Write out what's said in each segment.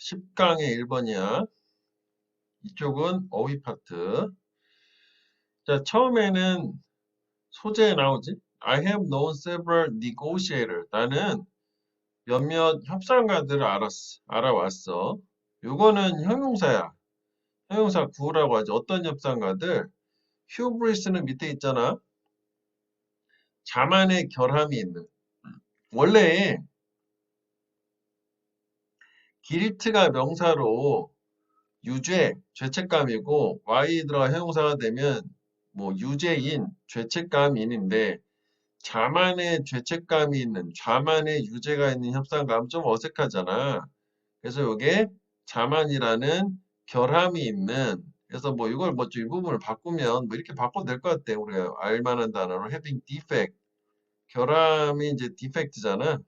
10강의 1번이야. 이쪽은 어휘 파트. 자, 처음에는 소재에 나오지. I have known several negotiators. 나는 몇몇 협상가들을 알아왔어. 요거는 형용사야. 형용사 구라고 하지. 어떤 협상가들? 휴브리스는 밑에 있잖아. 자만의 결함이 있는. 원래 길트가 명사로 유죄, 죄책감이고 y 들어가 형용사가 되면 뭐 유죄인, 죄책감인인데 자만의 죄책감이 있는, 자만의 유죄가 있는 협상가면 좀 어색하잖아. 그래서 이게 자만이라는 결함이 있는, 그래서 뭐 이걸 뭐 좀 이 부분을 바꾸면 뭐 이렇게 바꿔도 될 것 같아. 우리가 알만한 단어로 having defect, 결함이 이제 defect잖아.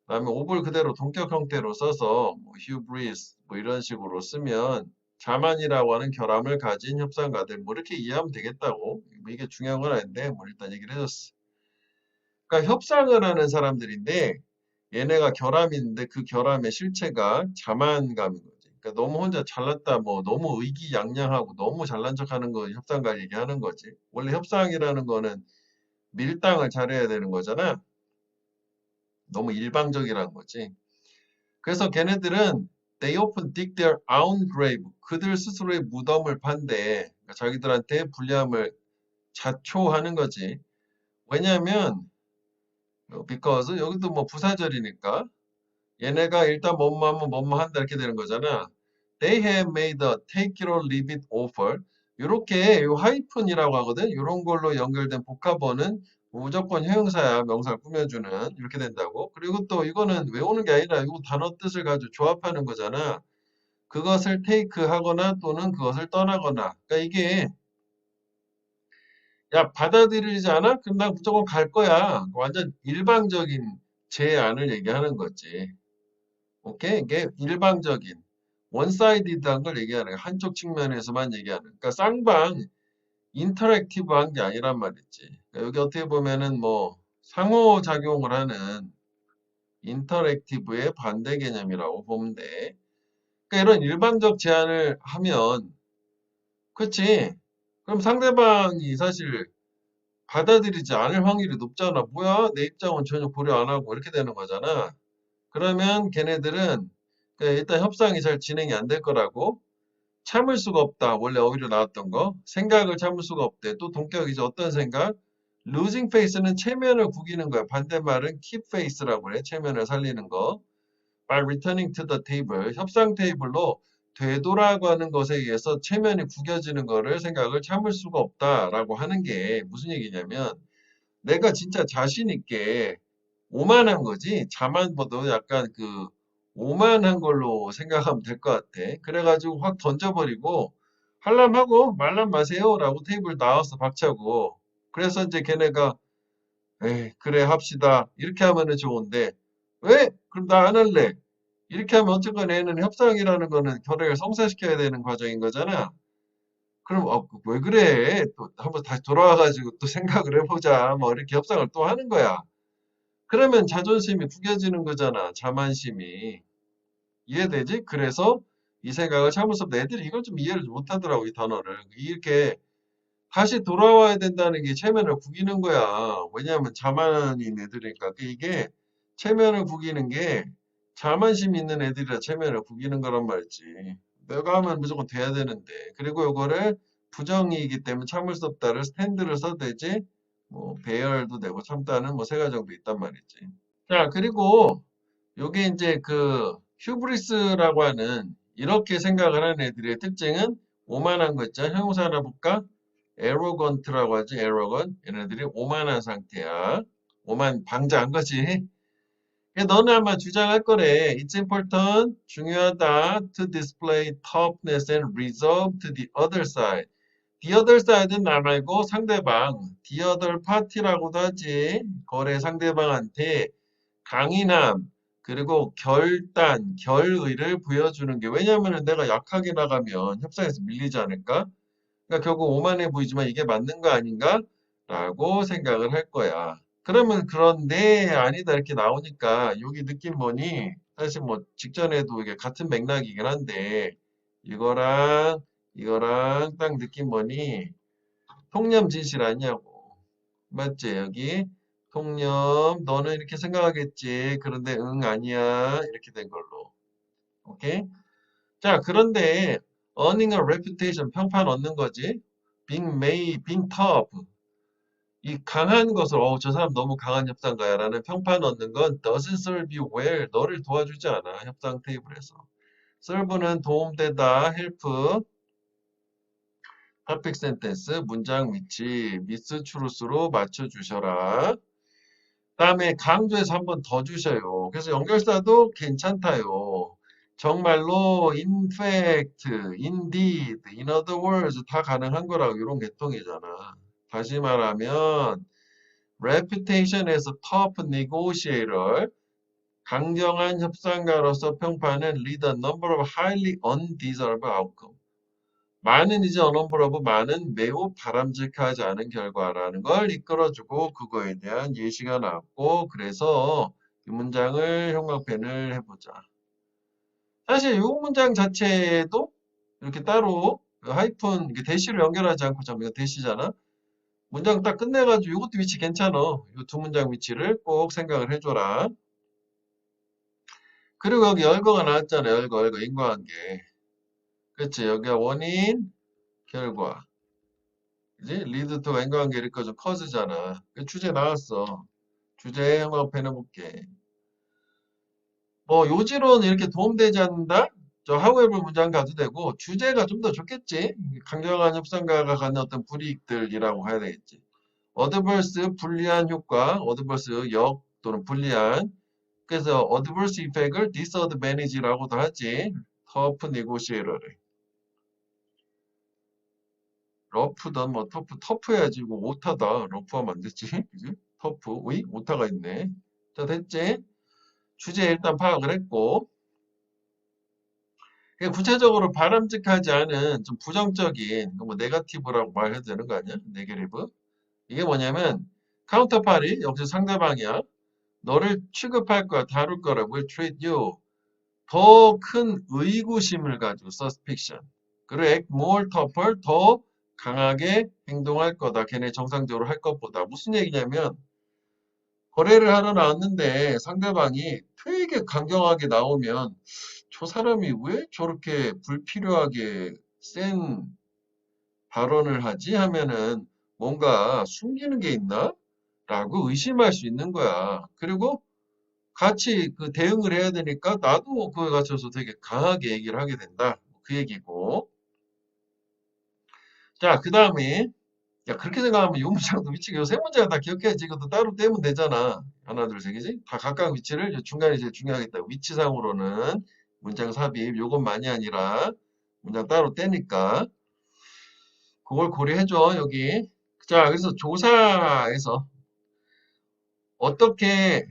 그다음에 오블 그대로 동격 형태로 써서 뭐 hubris 뭐 이런 식으로 쓰면 자만이라고 하는 결함을 가진 협상가들 뭐 이렇게 이해하면 되겠다고. 뭐 이게 중요한 건 아닌데 뭐 일단 얘기를 해줬어. 그러니까 협상을 하는 사람들인데 얘네가 결함이 있는데 그 결함의 실체가 자만감인 거지. 그러니까 너무 혼자 잘났다 뭐 너무 의기양양하고 너무 잘난 척하는 거 협상가 얘기하는 거지. 원래 협상이라는 거는 밀당을 잘해야 되는 거잖아. 너무 일방적이라는 거지. 그래서 걔네들은 they often dig their own grave. 그들 스스로의 무덤을 판대. 그러니까 자기들한테 불리함을 자초하는 거지. 왜냐하면 because 여기도 뭐 부사절이니까 얘네가 일단 뭐뭐 하면 뭐뭐 한다 이렇게 되는 거잖아. They have made a take it or leave it offer. 요렇게 요 하이픈이라고 하거든. 요런 걸로 연결된 복합어는 무조건 형용사야. 명사를 꾸며주는 이렇게 된다고. 그리고 또 이거는 외우는 게 아니라 이 단어 뜻을 가지고 조합하는 거잖아. 그것을 take 하거나 또는 그것을 떠나거나. 그러니까 이게 야 받아들이지 않아? 그럼 난 무조건 갈 거야. 완전 일방적인 제안을 얘기하는 거지. 오케이? 이게 일방적인 원사이디드한 걸 얘기하는 거야. 한쪽 측면에서만 얘기하는. 그러니까 쌍방 인터랙티브한 게 아니란 말이지. 그러니까 여기 어떻게 보면은 뭐 상호작용을 하는 인터랙티브의 반대 개념이라고 보면 돼. 그러니까 이런 일방적 제안을 하면 그렇지. 그럼 상대방이 사실 받아들이지 않을 확률이 높잖아. 뭐야? 내 입장은 전혀 고려 안 하고 이렇게 되는 거잖아. 그러면 걔네들은 일단 협상이 잘 진행이 안 될 거라고. 참을 수가 없다. 원래 어휘로 나왔던 거. 생각을 참을 수가 없대. 또 동격이죠. 어떤 생각? losing face는 체면을 구기는 거야. 반대말은 keep face라고 해. 체면을 살리는 거. by returning to the table. 협상 테이블로 되돌아가는 것에 의해서 체면이 구겨지는 거를 생각을 참을 수가 없다라고 하는 게 무슨 얘기냐면 내가 진짜 자신 있게 오만한 거지. 자만보다 약간 그 오만한 걸로 생각하면 될 것 같아. 그래가지고 확 던져버리고 할람하고 말람 마세요라고 테이블 나와서 박차고 그래서 이제 걔네가 에이 그래 합시다 이렇게 하면은 좋은데 왜? 그럼 나 안 할래. 이렇게 하면 어쨌건 얘는 협상이라는 거는 결의를 성사시켜야 되는 과정인 거잖아. 그럼 왜 그래? 또 한번 다시 돌아와가지고 또 생각을 해보자. 뭐 이렇게 협상을 또 하는 거야. 그러면 자존심이 구겨지는 거잖아. 자만심이. 이해되지? 그래서 이 생각을 참을 수 없다. 애들이 이걸 좀 이해를 못하더라고, 이 단어를. 이렇게 다시 돌아와야 된다는 게 체면을 구기는 거야. 왜냐하면 자만인 애들이니까. 이게 체면을 구기는 게 자만심 있는 애들이라 체면을 구기는 거란 말이지. 내가 하면 무조건 돼야 되는데. 그리고 이거를 부정이기 때문에 참을 수 없다를 스탠드를 써대지. 뭐 배열도 되고 참다는 뭐 세 가지 정도 있단 말이지. 자, 그리고 요게 이제 그 휴브리스라고 하는 이렇게 생각을 하는 애들의 특징은 오만한 거 있잖아. 형용사 하나 볼까? arrogant라고 하지. arrogant. 얘네들이 오만한 상태야. 오만 방자한 거지. 너는 아마 주장할 거래. It's important, 중요하다, to display toughness and resolve to the other side. The other side는 나 말고 상대방, the other party라고도 하지. 거래 상대방한테 강인함, 그리고 결단, 결의를 보여주는 게 왜냐하면 내가 약하게 나가면 협상에서 밀리지 않을까? 그러니까 결국 오만해 보이지만 이게 맞는 거 아닌가? 라고 생각을 할 거야. 그러면 그런데 아니다 이렇게 나오니까 여기 느낌 뭐니? 사실 뭐 직전에도 이게 같은 맥락이긴 한데 이거랑 이거랑 딱 느낌 뭐니? 통념 진실 아니냐고. 맞지? 여기 통념 너는 이렇게 생각하겠지. 그런데 응 아니야. 이렇게 된 걸로. 오케이? 자, 그런데 earning a reputation 평판 얻는 거지. being tough. 이 강한 것을 저 사람 너무 강한 협상가야라는 평판 얻는 건 doesn't serve you well. 너를 도와주지 않아. 협상 테이블에서. serve는 도움되다, help, perfect sentence, 문장 위치, miss truth로 맞춰주셔라. 다음에 강조해서 한 번 더 주셔요. 그래서 연결사도 괜찮다요. 정말로 in fact, indeed, in other words 다 가능한 거라고 이런 계통이잖아. 다시 말하면 reputation에서 top negotiator, 강경한 협상가로서 평판은 lead a number of highly undesirable outcome. 많은 이제 언어브러브 많은 매우 바람직하지 않은 결과라는 걸 이끌어주고 그거에 대한 예시가 나왔고 그래서 이 문장을 형광펜을 해보자. 사실 이 문장 자체도 이렇게 따로 하이픈 대시로 연결하지 않고 참 이거 대시잖아. 문장 딱 끝내가지고 이것도 위치 괜찮아. 이 두 문장 위치를 꼭 생각을 해줘라. 그리고 여기 열거가 나왔잖아. 열거 인과관계. 그렇지. 여기가 원인 결과. 그지? 리드 투 인과관계 이거좀 커즈잖아. 그 주제 나왔어. 주제 형광펜 해볼게. 뭐 요지로는 이렇게 도움되지 않는다? 저 however 문장 가도 되고 주제가 좀 더 좋겠지. 강경한 협상가가 갖는 어떤 불이익들이라고 해야 되겠지. 어드버스 불리한 효과, 어드버스 역 또는 불리한. 그래서 어드버스 이펙을 disadvantage라고도 하지. 터프 네고시에이터를. 러프든 뭐 터프 해야지. 이거 오타다. 러프하면 안 됐지. 그지? 터프, 의, 오타가 있네. 자, 됐지? 주제 일단 파악을 했고. 구체적으로 바람직하지 않은 좀 부정적인 뭐 네거티브라고 말해도 되는 거 아니야? 네게티브. 이게 뭐냐면 카운터파리 역시 상대방이야. 너를 취급할 거야, 다룰 거라고 will treat you. 더 큰 의구심을 가지고 suspicion. 그리고 act more tougher 더 강하게 행동할 거다. 걔네 정상적으로 할 것보다. 무슨 얘기냐면 거래를 하러 나왔는데 상대방이 되게 강경하게 나오면 저 사람이 왜 저렇게 불필요하게 센 발언을 하지 하면은 뭔가 숨기는 게 있나? 라고 의심할 수 있는 거야. 그리고 같이 그 대응을 해야 되니까 나도 그에 갇혀서 되게 강하게 얘기를 하게 된다. 그 얘기고. 자, 그 다음에 야 그렇게 생각하면 이 문장도 위치가 세 문장 다 기억해야지. 이것도 따로 떼면 되잖아. 하나, 둘, 셋, 개지? 다 각각 위치를 중간에 제일 중요하겠다. 위치상으로는 문장 삽입 요것만이 아니라 문장 따로 떼니까 그걸 고려해줘 여기. 자, 그래서 조사에서 어떻게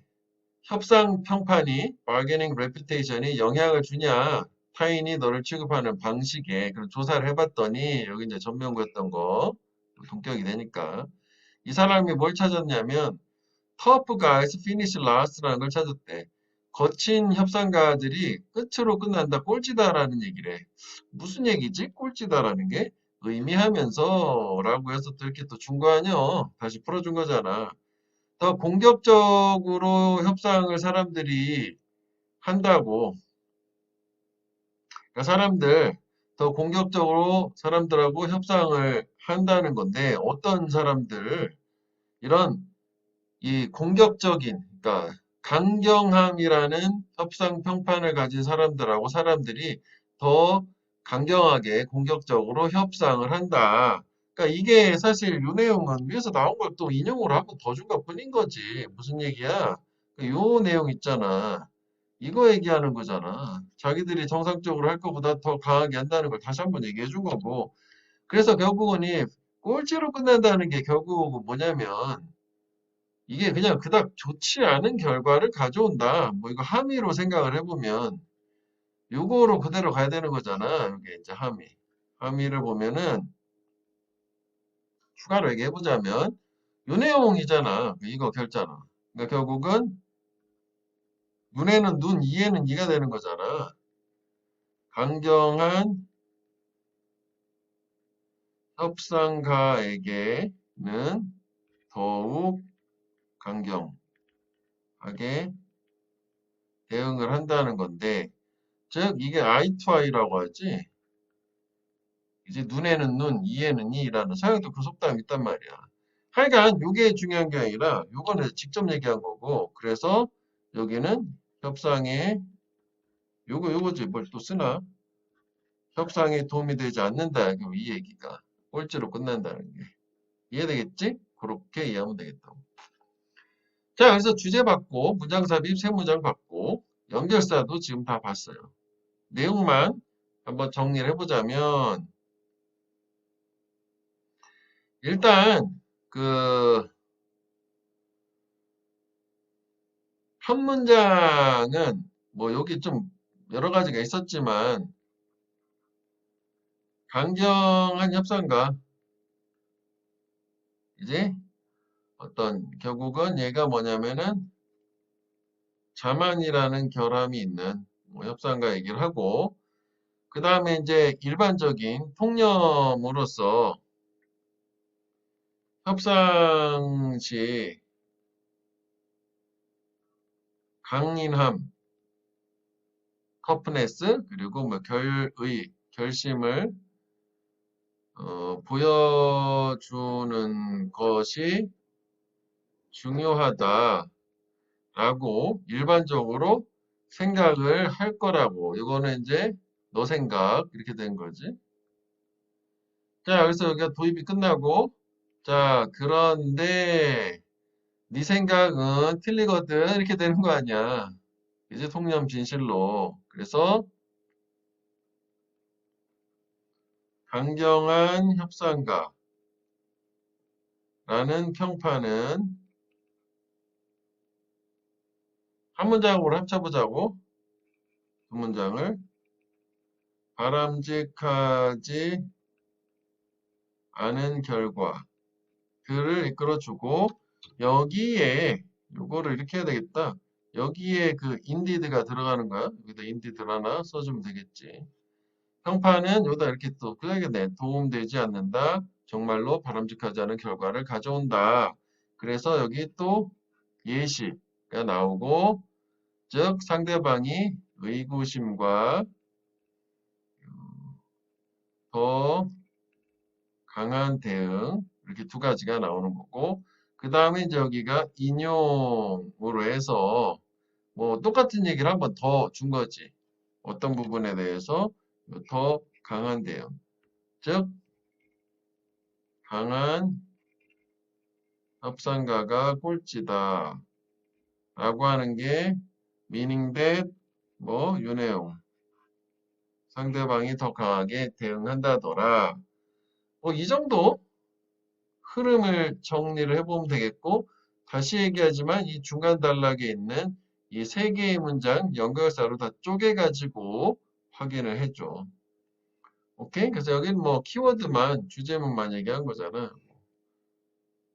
협상 평판이 bargaining reputation이 영향을 주냐 타인이 너를 취급하는 방식에 그런 조사를 해봤더니 여기 이제 전명구였던 거 동격이 되니까 이 사람이 뭘 찾았냐면 tough guys finish last라는 걸 찾았대. 거친 협상가들이 끝으로 끝난다 꼴찌다라는 얘기래. 무슨 얘기지? 꼴찌다라는 게 의미하면서 라고 해서 또 이렇게 또 준 거 아니야. 다시 풀어준 거잖아. 더 공격적으로 협상을 사람들이 한다고. 그러니까 사람들, 더 공격적으로 사람들하고 협상을 한다는 건데, 어떤 사람들, 이런 이 공격적인, 그러니까 강경함이라는 협상 평판을 가진 사람들하고 사람들이 더 강경하게 공격적으로 협상을 한다. 그러니까 이게 사실 요 내용은 위에서 나온 걸 또 인용을 하고 더 준 것뿐인 거지. 무슨 얘기야? 요 내용 있잖아. 이거 얘기하는 거잖아. 자기들이 정상적으로 할 것보다 더 강하게 한다는 걸 다시 한번 얘기해 준 거고. 그래서 결국은 이 꼴찌로 끝난다는 게 결국은 뭐냐면 이게 그냥 그닥 좋지 않은 결과를 가져온다. 뭐 이거 함의로 생각을 해보면 요거로 그대로 가야 되는 거잖아. 이게 이제 함의. 함의를 보면은 추가로 얘기해보자면 요 내용이잖아. 이거 결자는. 그러니까 결국은 눈에는 눈, 이에는 이가 되는 거잖아. 강경한 협상가에게는 더욱 강경하게 대응을 한다는 건데, 즉 이게 eye to eye라고 하지. 이제 눈에는 눈, 이에는 이라는 사용도 그 속담이 있단 말이야. 하여간 이게 중요한 게 아니라 요거는 직접 얘기한 거고, 그래서 여기는 협상에 요거지 뭘 또 쓰나? 협상에 도움이 되지 않는다. 이 얘기가 꼴찌로 끝난다는 게 이해되겠지? 그렇게 이해하면 되겠다고. 자, 그래서 주제 받고 문장 삽입 세 문장 받고 연결사도 지금 다 봤어요. 내용만 한번 정리를 해보자면 일단 그 첫 문장은 뭐 여기 좀 여러 가지가 있었지만 강경한 협상가 이제 어떤 결국은 얘가 뭐냐면은 자만이라는 결함이 있는 뭐 협상가 얘기를 하고 그 다음에 이제 일반적인 통념으로서 협상 시 강인함, 터프네스 그리고 뭐 결심을 보여주는 것이 중요하다라고 일반적으로 생각을 할 거라고. 이거는 이제 너 생각 이렇게 된 거지. 자, 그래서 여기가 도입이 끝나고 자, 그런데 네 생각은 틀리거든 이렇게 되는 거 아니야. 이제 통념 진실로. 그래서 강경한 협상가라는 평판은 한 문장으로 합쳐보자고. 두 문장을 바람직하지 않은 결과들을 이끌어주고 여기에 요거를 이렇게 해야 되겠다. 여기에 그 indeed가 들어가는 거야. 여기다 indeed 하나 써주면 되겠지. 평판은 여기다 이렇게 또 그야겠네. 도움되지 않는다. 정말로 바람직하지 않은 결과를 가져온다. 그래서 여기 또 예시가 나오고 즉 상대방이 의구심과 더 강한 대응 이렇게 두 가지가 나오는 거고 그 다음에 이제 여기가 인용으로 해서 뭐 똑같은 얘기를 한 번 더 준 거지. 어떤 부분에 대해서 더 강한 대응. 즉 강한 협상가가 꼴찌다 라고 하는 게 meaning that 뭐 유내용 상대방이 더 강하게 대응한다더라. 뭐 이 정도 흐름을 정리를 해보면 되겠고 다시 얘기하지만 이 중간 단락에 있는 이 세 개의 문장 연결사로 다 쪼개가지고 확인을 해줘. 오케이? 그래서 여기는 뭐 키워드만 주제문만 얘기한 거잖아.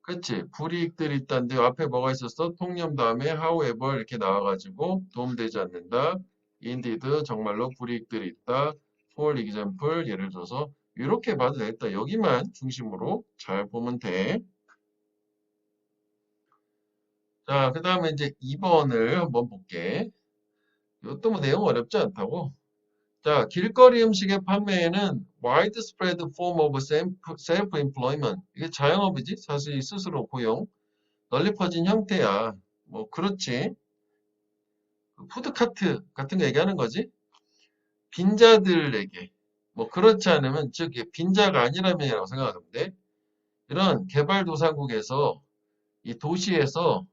그치? 불이익들이 있다는데 앞에 뭐가 있었어? 통념 다음에 however 이렇게 나와가지고 도움되지 않는다. indeed 정말로 불이익들이 있다. for example 예를 들어서 이렇게 봐도 되겠다. 여기만 중심으로 잘 보면 돼. 자, 그 다음에 이제 2번을 한번 볼게. 이것도 뭐 내용 어렵지 않다고. 자, 길거리 음식의 판매에는 widespread form of self-employment. 이게 자영업이지? 사실 스스로 고용. 널리 퍼진 형태야. 뭐, 그렇지. 푸드카트 같은 거 얘기하는 거지. 빈자들에게. 뭐, 그렇지 않으면, 즉, 빈자가 아니라면이라고 생각하면 돼. 이런 개발도상국에서, 이 도시에서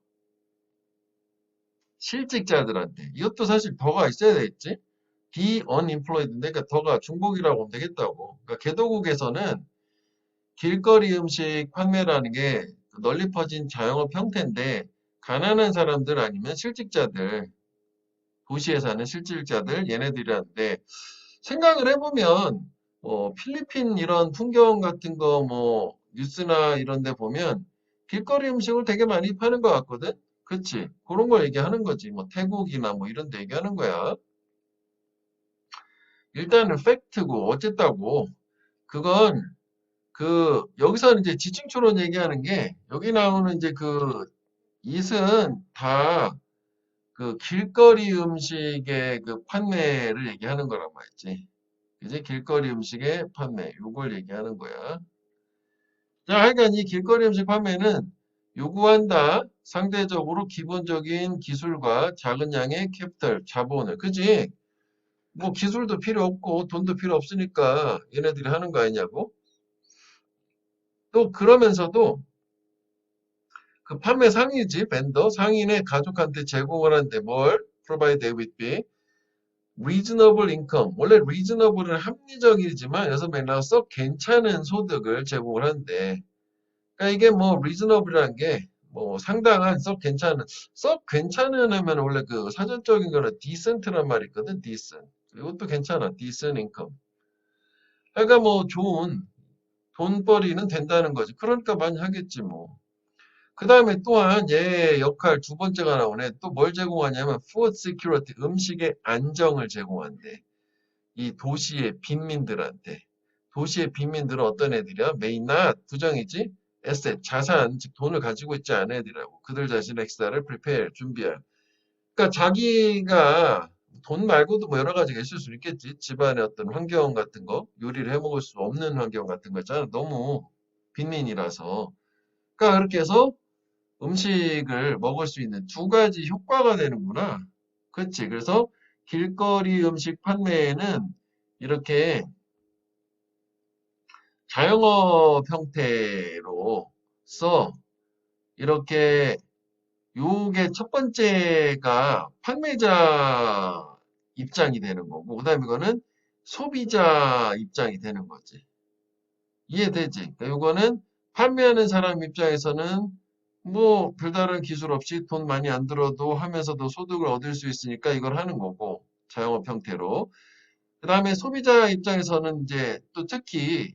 실직자들한테, 이것도 사실 더가 있어야 되겠지? be unemployed인데, 그러니까 더가 중복이라고 하면 되겠다고. 그러니까 개도국에서는 길거리 음식 판매라는 게 널리 퍼진 자영업 형태인데, 가난한 사람들 아니면 실직자들, 도시에 사는 실직자들 얘네들이라는데 생각을 해보면 필리핀 이런 풍경 같은 거 뭐 뉴스나 이런 데 보면 길거리 음식을 되게 많이 파는 것 같거든. 그치? 그런 걸 얘기하는 거지. 뭐 태국이나 뭐 이런 데 얘기하는 거야. 일단은 팩트고 어쨌다고. 그건 여기서는 이제 지층초론 얘기하는 게 여기 나오는 이제 그 it은 다 그 길거리 음식의 그 판매를 얘기하는 거란 말이지. 이제 길거리 음식의 판매, 요걸 얘기하는 거야. 자, 하여간 이 길거리 음식 판매는 요구한다. 상대적으로 기본적인 기술과 작은 양의 캐피탈, 자본을. 그지? 뭐 기술도 필요 없고 돈도 필요 없으니까 얘네들이 하는 거 아니냐고? 또 그러면서도 그 판매 상인이지, 벤더. 상인의 가족한테 제공을 하는데 뭘? provide with be reasonable income. 원래 reasonable은 합리적이지만 여기서 맨날 썩 괜찮은 소득을 제공을 하는데 그러니까 이게 뭐 reasonable이라는 게 뭐 상당한 썩 괜찮은 하면 원래 그 사전적인 거는 decent란 말이 있거든. decent. 이것도 괜찮아. decent income. 그러니까 뭐 좋은 돈벌이는 된다는 거지. 그러니까 많이 하겠지 뭐. 그 다음에 또한 얘 역할 두 번째가 나오네. 또 뭘 제공하냐면 food security, 음식의 안정을 제공한대. 이 도시의 빈민들한테. 도시의 빈민들은 어떤 애들이야? may not, 부정이지? asset, 자산, 즉 돈을 가지고 있지 않은 애들이라고. 그들 자신의 식사를 prepare, 준비할. 그러니까 자기가 돈 말고도 뭐 여러 가지가 있을 수 있겠지. 집안의 어떤 환경 같은 거, 요리를 해 먹을 수 없는 환경 같은 거 있잖아. 너무 빈민이라서. 그러니까 그렇게 해서 음식을 먹을 수 있는 두 가지 효과가 되는구나. 그렇지. 그래서 길거리 음식 판매에는 이렇게 자영업 형태로서 이렇게 요게 첫 번째가 판매자 입장이 되는 거고, 그 다음에 이거는 소비자 입장이 되는 거지. 이해되지? 그러니까 요거는 판매하는 사람 입장에서는 뭐 별다른 기술 없이 돈 많이 안 들어도 하면서도 소득을 얻을 수 있으니까 이걸 하는 거고, 자영업 형태로. 그 다음에 소비자 입장에서는 이제 또 특히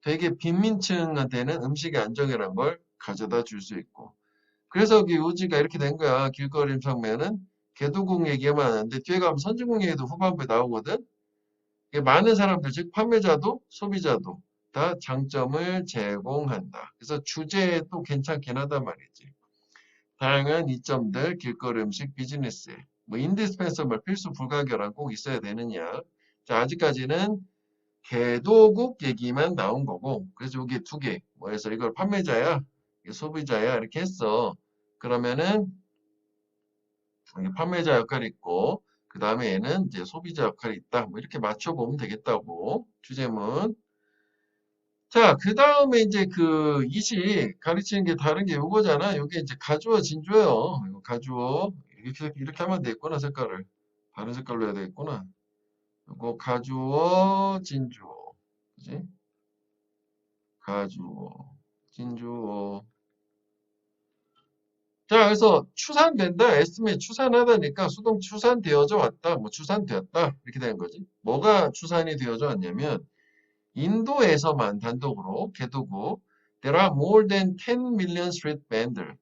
되게 빈민층한테는 음식의 안정이라는 걸 가져다 줄 수 있고. 그래서 그 요지가 이렇게 된 거야. 길거리 판매는 개도국 얘기만 하는데 뒤에 가면 선진국 얘기도 후반부에 나오거든. 이게 많은 사람들, 즉 판매자도 소비자도 다 장점을 제공한다. 그래서 주제도 괜찮긴 하단 말이지. 다양한 이점들, 길거리 음식 비즈니스에 뭐 인디스펜서블 필수 불가결한 꼭 있어야 되느냐. 자, 아직까지는 개도국 얘기만 나온 거고, 그래서 이게 두 개. 뭐해서 이걸 판매자야, 이게 소비자야 이렇게 했어. 그러면은 이게 판매자 역할이 있고, 그 다음에 얘는 이제 소비자 역할이 있다. 뭐 이렇게 맞춰보면 되겠다고 주제문. 자, 그 다음에 이제 그 이식 가르치는 게 다른 게 요거잖아. 요게 이제 가주어 진주예요. 이거 가주어 이렇게 하면 되겠구나. 색깔을 다른 색깔로 해야 되겠구나. 요거 가주어 진주어, 그지? 가주어 진주어. 자, 그래서 추산된다. 에스timate 추산하다니까 수동 추산되어져 왔다. 뭐 추산되었다. 이렇게 되는 거지. 뭐가 추산이 되어져 왔냐면 인도에서만 단독으로 개도국 There are more than 10 million street vendors.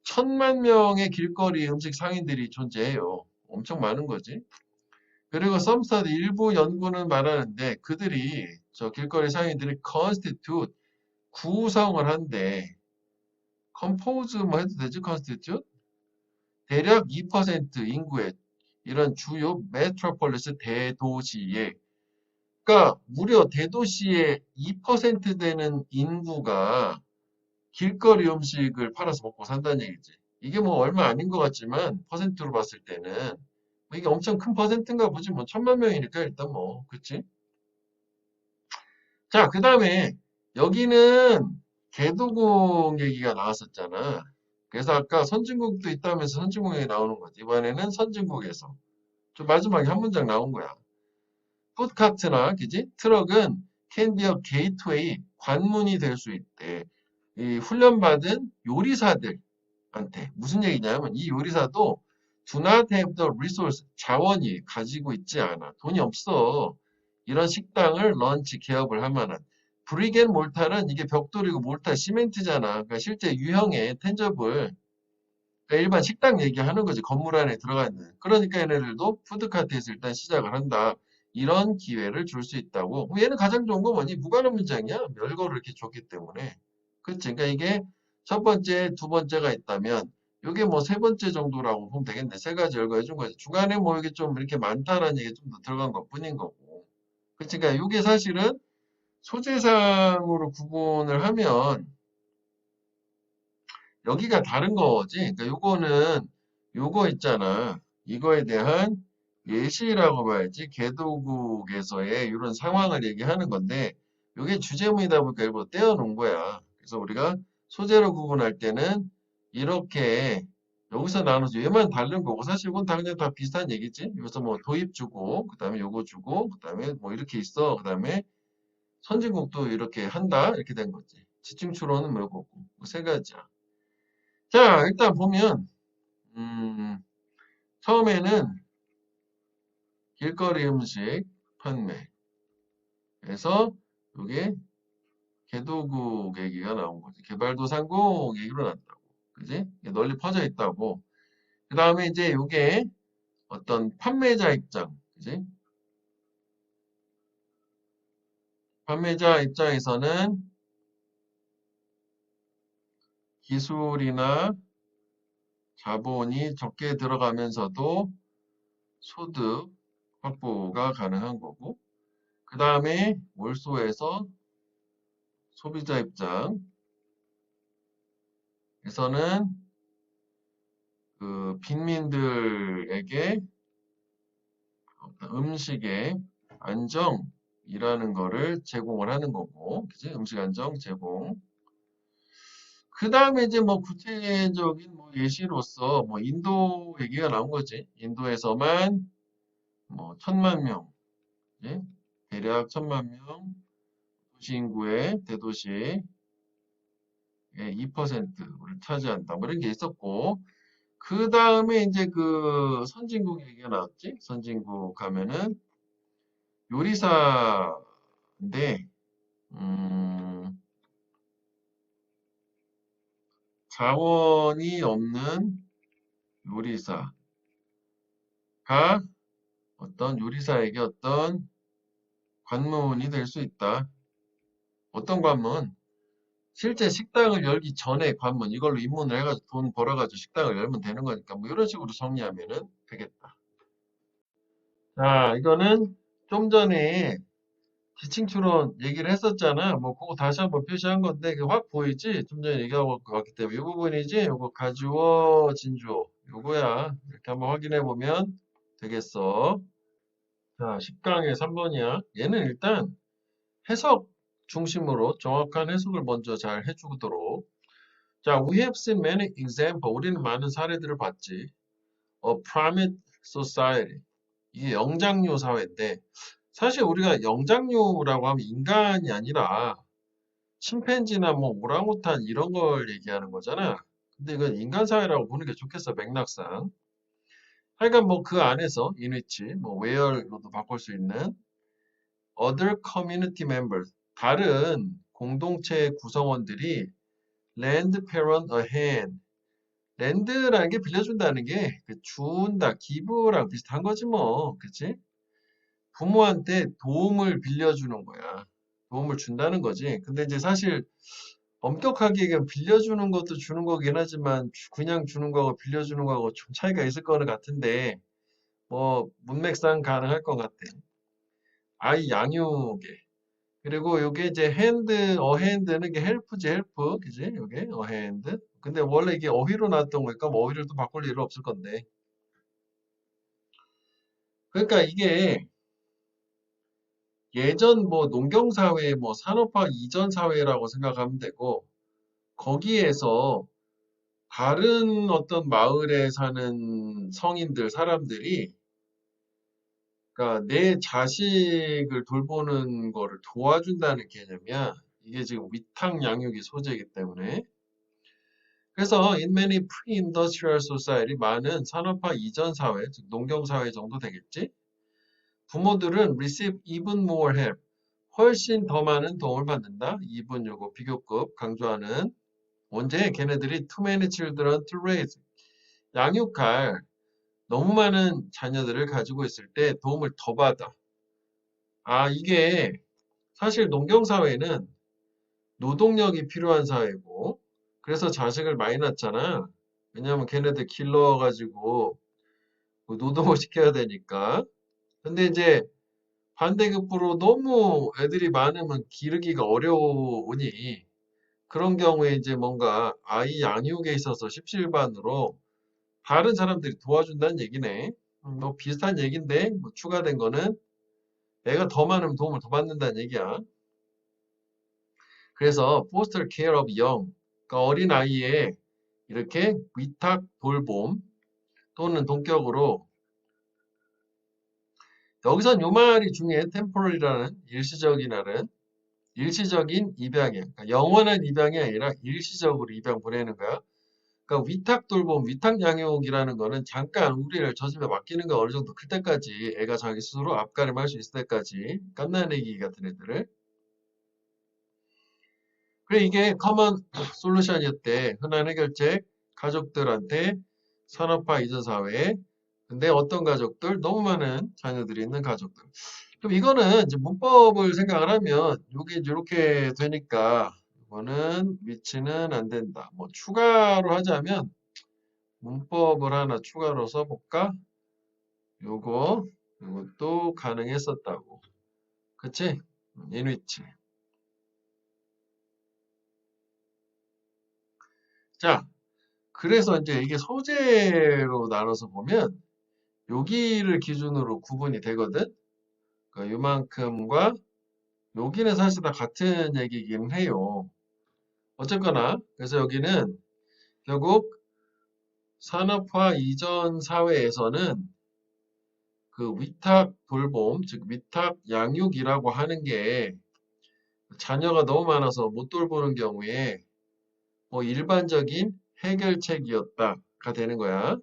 1,000만 명의 길거리 음식 상인들이 존재해요. 엄청 많은 거지. 그리고 some study 일부 연구는 말하는데 그들이 저 길거리 상인들이 constitute 구성을 한대. compose 뭐 해도 되지? constitute? 대략 2% 인구의 이런 주요 메트로폴리스 대도시에 그러니까 무려 대도시의 2% 되는 인구가 길거리 음식을 팔아서 먹고 산다는 얘기지. 이게 뭐 얼마 아닌 것 같지만 퍼센트로 봤을 때는 뭐 이게 엄청 큰 퍼센트인가 보지 뭐 1,000만 명이니까 일단 뭐 그치? 자, 그 다음에 여기는 개도국 얘기가 나왔었잖아. 그래서 아까 선진국도 있다면서 선진국 얘기 나오는 거지. 이번에는 선진국에서 좀 마지막에 한 문장 나온 거야. 푸드카트나 그지? 트럭은 can be a gateway 관문이 될 수 있대. 이 훈련받은 요리사들한테 무슨 얘기냐면 이 요리사도 do not have the resource 자원이 가지고 있지 않아. 돈이 없어. 이런 식당을 런치 개업을 할 만한. 브릭 앤 몰타는 이게 벽돌이고 몰타 시멘트잖아. 그러니까 실제 유형의 텐저블 그러니까 일반 식당 얘기하는 거지. 건물 안에 들어가 있는. 그러니까 얘네들도 푸드카트에서 일단 시작을 한다. 이런 기회를 줄 수 있다고. 그럼 얘는 가장 좋은 건 뭐니? 무관한 문장이야. 별거를 이렇게 줬기 때문에. 그치? 그러니까 이게 첫 번째, 두 번째가 있다면 이게 뭐 세 번째 정도라고 보면 되겠네. 세 가지 열거해 준 거지. 중간에 뭐 이게 좀 이렇게 많다라는 얘기 좀 더 들어간 것 뿐인 거고. 그치? 그러니까 이게 사실은 소재상으로 구분을 하면 여기가 다른 거지. 그러니까 요거는 요거 있잖아. 이거에 대한 예시라고 봐야지. 개도국에서의 이런 상황을 얘기하는 건데 요게 주제문이다 보니까 일부러 떼어놓은 거야. 그래서 우리가 소재로 구분할 때는 이렇게 여기서 나눠서 얘만 다른 거고 사실 이건 당연히 다 비슷한 얘기지. 여기서 뭐 도입 주고 그다음에 요거 주고 그다음에 뭐 이렇게 있어. 그다음에 선진국도 이렇게 한다. 이렇게 된 거지. 지층 추론은 뭐 요거고. 세 가지야. 자, 일단 보면, 처음에는 길거리 음식 판매에서 이게 개도국 얘기가 나온 거지. 개발도상국 얘기로 났다고. 그지? 이게 널리 퍼져 있다고. 그 다음에 이제 이게 어떤 판매자 입장. 그지? 판매자 입장에서는 기술이나 자본이 적게 들어가면서도 소득 확보가 가능한 거고. 그 다음에 몰소에서 소비자 입장에서는 그 빈민들에게 음식의 안정이라는 거를 제공을 하는 거고, 그지? 음식 안정 제공. 그 다음에 이제 뭐 구체적인 뭐 예시로서 뭐 인도 얘기가 나온 거지. 인도에서만 뭐 1,000만 명, 예? 대략 1,000만 명 도시 인구의 대도시의 2%를 차지한다. 뭐 이런 게 있었고, 그 다음에 이제 그 선진국 얘기가 나왔지? 선진국 가면은 요리사인데, 음, 자원이 없는 요리사가 어떤 요리사에게 어떤 관문이 될 수 있다. 어떤 관문? 실제 식당을 열기 전에 관문, 이걸로 입문을 해가지고 돈 벌어가지고 식당을 열면 되는 거니까 뭐 이런 식으로 정리하면은 되겠다. 자, 이거는 좀 전에 기층추론 얘기를 했었잖아. 뭐 그거 다시 한번 표시한 건데 이게 확 보이지? 좀 전에 얘기하고 왔기 때문에 이 부분이지? 요거 가주어, 진주어 요거야. 이렇게 한번 확인해 보면 되겠어. 자, 10강의 3번이야. 얘는 일단 해석 중심으로 정확한 해석을 먼저 잘 해주도록. 자, we have seen many examples. 우리는 많은 사례들을 봤지. of primate society. 이게 영장류 사회인데 사실 우리가 영장류라고 하면 인간이 아니라 침팬지나 뭐 오랑우탄 이런 걸 얘기하는 거잖아. 근데 이건 인간 사회라고 보는 게 좋겠어, 맥락상. 하여간 뭐 그 안에서 인위치, 뭐 where로도 바꿀 수 있는 other community members, 다른 공동체 구성원들이 lend parent a hand. 랜드라는 게 빌려준다는 게 그 준다, 기부랑 비슷한 거지 뭐. 그치? 부모한테 도움을 빌려주는 거야. 도움을 준다는 거지. 근데 이제 사실 엄격하게 얘기하면 빌려주는 것도 주는 거긴 하지만 그냥 주는 거하고 빌려주는 거하고 좀 차이가 있을 거는 같은데 뭐 문맥상 가능할 것 같아. 아이 양육에. 그리고 요게 이제 핸드, 어핸드는 게 헬프지 헬프. 그지? 요게 어핸드. 근데 원래 이게 어휘로 나왔던 거니까 뭐 어휘를 또 바꿀 일은 없을 건데. 그러니까 이게 예전 뭐 농경사회, 뭐 산업화 이전 사회라고 생각하면 되고, 거기에서 다른 어떤 마을에 사는 성인들, 사람들이, 그러니까 내 자식을 돌보는 거를 도와준다는 개념이야. 이게 지금 위탁 양육이 소재이기 때문에. 그래서 in many pre-industrial society, 많은 산업화 이전 사회, 즉 농경 사회 정도 되겠지? 부모들은 receive even more help, 훨씬 더 많은 도움을 받는다. 2분 요거 비교급 강조하는. 언제 걔네들이 too many children to raise. 양육할 너무 많은 자녀들을 가지고 있을 때 도움을 더 받아. 아, 이게 사실 농경사회는 노동력이 필요한 사회고, 그래서 자식을 많이 낳잖아. 왜냐면 걔네들 길러가지고 노동을 시켜야 되니까. 근데 이제 반대급부로 너무 애들이 많으면 기르기가 어려우니 그런 경우에 이제 뭔가 아이 양육에 있어서 십시일반으로 다른 사람들이 도와준다는 얘기네. 뭐 비슷한 얘기인데 뭐 추가된 거는 애가 더 많으면 도움을 더 받는다는 얘기야. 그래서 foster care of young, 그러니까 어린 아이의 이렇게 위탁 돌봄 또는 동격으로 여기선 요 말이 중요해. temporal이라는 일시적인 입양이야. 그러니까 영원한 입양이 아니라 일시적으로 입양 보내는 거야. 그러니까 위탁 돌봄, 위탁 양육이라는 거는 잠깐 우리를 저 집에 맡기는 거 어느 정도 클 때까지 애가 자기 스스로 앞가림할 수 있을 때까지 갓난아기 같은 애들을. 그래 이게 커먼 솔루션이었대. 흔한 해결책 가족들한테 산업화 이전 사회에. 근데 어떤 가족들? 너무 많은 자녀들이 있는 가족들. 그럼 이거는 이제 문법을 생각을 하면 이게 이제 이렇게 되니까 이거는 위치는 안 된다. 뭐 추가로 하자면 문법을 하나 추가로 써볼까? 요것도 가능했었다고. 그치? 인위치. 자, 그래서 이제 이게 소재로 나눠서 보면 여기를 기준으로 구분이 되거든? 그러니까 요만큼과 여기는 사실 다 같은 얘기긴 해요. 어쨌거나, 그래서 여기는 결국 산업화 이전 사회에서는 그 위탁 돌봄, 즉 위탁 양육이라고 하는 게 자녀가 너무 많아서 못 돌보는 경우에 뭐 일반적인 해결책이었다가 되는 거야.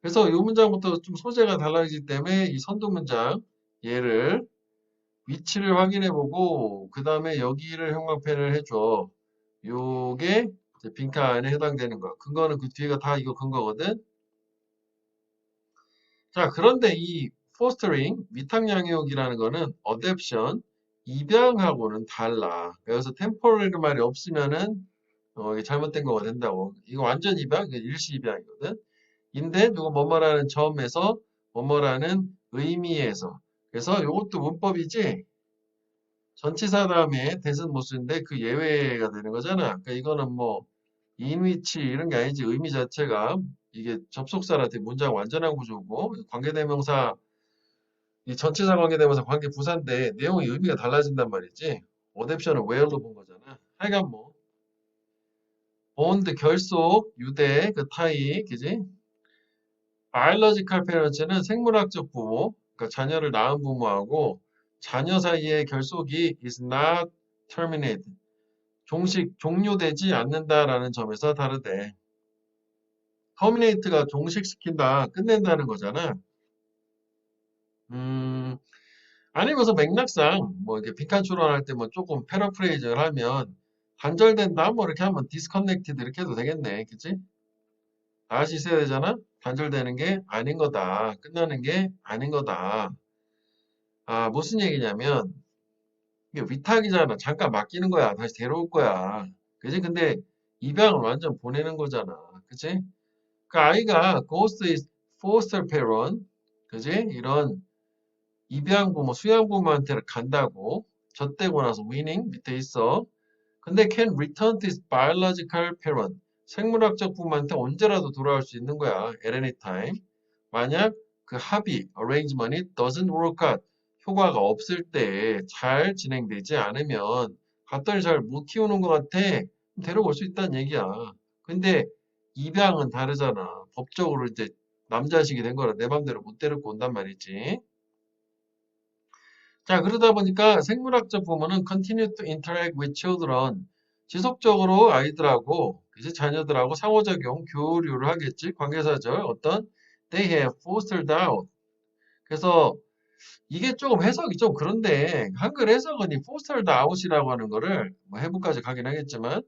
그래서 이 문장부터 좀 소재가 달라지기 때문에 이 선두 문장 얘를 위치를 확인해 보고 그 다음에 여기를 형광펜을 해줘. 요게 이제 빈칸에 해당되는 거야. 근거는 그 뒤에가 다 이거 근거거든. 자, 그런데 이 fostering, 위탁양육이라는 거는 adoption, 입양하고는 달라. 그래서 temporary 말이 없으면은 이게 잘못된 거가 된다고. 이거 완전 입양, 이거 일시 입양이거든. 인데 누가 뭐뭐라는 점에서 뭐뭐라는 의미에서. 그래서 이것도 문법이지. 전치사 다음에 대신 모순인데 그 예외가 되는 거잖아. 그러니까 이거는 뭐 인위치 이런 게 아니지. 의미 자체가 이게 접속사한테 문장 완전한 구조고 관계대명사 이 전치사 관계대명사 관계 부사인데 내용의 의미가 달라진단 말이지. 어댑션을 where로 본 거잖아. 하여간 뭐 본드 결속 유대 그 타이 그지? 바이올로지컬 페런츠는 생물학적 부모 그러니까 자녀를 낳은 부모하고 자녀 사이의 결속이 is not terminated 종료되지 않는다라는 점에서 다르대. 터미네이트가 종식시킨다, 끝낸다는 거잖아. 음, 아니면서 맥락상 뭐 이렇게 빈칸 추론할 때 뭐 조금 패러프레이즈를 하면 단절된다 뭐 이렇게 하면 디스커넥티드 이렇게 해도 되겠네, 그치? 다시 있어야 되잖아. 단절되는 게 아닌 거다, 끝나는 게 아닌 거다. 아 무슨 얘기냐면 이게 위탁이잖아. 잠깐 맡기는 거야. 다시 데려올 거야. 그지? 근데 입양을 완전 보내는 거잖아. 그치? 그 아이가 ghost is foster parent, 그지? 이런 입양 부모, 수양 부모한테 간다고. 젖대고 나서 winning 밑에 있어. 근데 can return to his biological parent. 생물학적 부모한테 언제라도 돌아올 수 있는 거야. at any time. 만약 그 합의, arrangement이 doesn't work out. 효과가 없을 때 잘 진행되지 않으면 갔더니 잘 못 키우는 것 같아. 데려올 수 있다는 얘기야. 근데 입양은 다르잖아. 법적으로 이제 남자식이 된 거라 내 맘대로 못 데리고 온단 말이지. 자, 그러다 보니까 생물학적 부모는 continue to interact with children. 지속적으로 아이들하고, 이제 자녀들하고 상호작용, 교류를 하겠지. 관계사절, 어떤 they have fostered out. 그래서 이게 조금 해석이 좀 그런데, 한글 해석은 이 fostered out이라고 하는 거를, 뭐 해부까지 가긴 하겠지만,